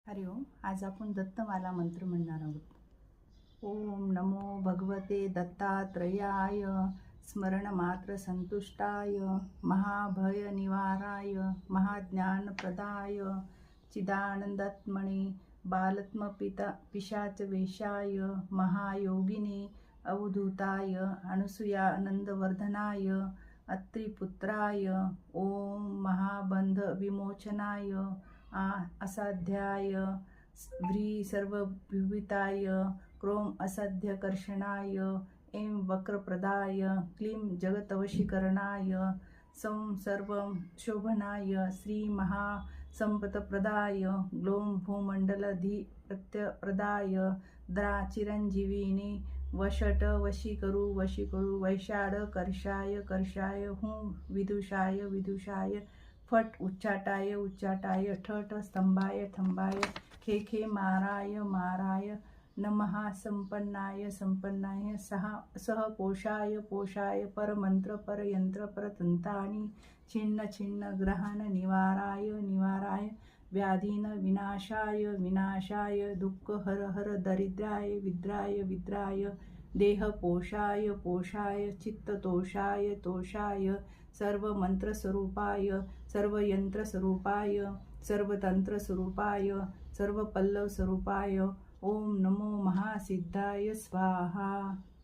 हरि ओम. आज आपण दत्तमाला मंत्र म्हणणार आहोत. ओम नमो भगवते दत्तात्रयाय स्मरण मात्र संतुष्टाय महाभय निवाराय महाज्ञानप्रदाय चिदानंदात्मने बालत्मपिता पिशाच वेशाय महायोगिने अवधूताय अनुसूयानंदवर्धनाय अत्रिपुत्राय ओम महाबंध विमोचनाय असाध्याय व्री सर्वविविताय क्रोम असाध्यकर्षणाय ऐं वक्रप्रदाय क्लीं जगतवशीकरणाय सं सर्वं शोभनाय श्री महासंपत्प्रदाय ग्लों भूमंडलधिपत्यप्रदाय द्रा चिरंजीविने वशट वशीकरू वैशाड कर्षाय कर्षाय हुं विदुषाय विदुषाय फट उच्चाटाय ठट स्तंभाय थंबाय खे खे माराय माराय नमः संपन्नाय संपन्नाय सह पोषाय पोषाय परमंत्र परयंत्र परतंतानि छिन्न छिन्न ग्रहण निवाराय निवाराय व्याधीन विनाशाय विनाशाय दुःख हर हर दरिद्राय विद्राय विद्राय देह पोषाय पोषाय चित्त तोषाय तोषाय सर्व मंत्र स्वरूपाय सर्व यंत्र स्वरूपाय सर्व तंत्र स्वरूपाय सर्व पल्लव स्वरूपाय ओम नमो महासिद्धाय स्वाहा.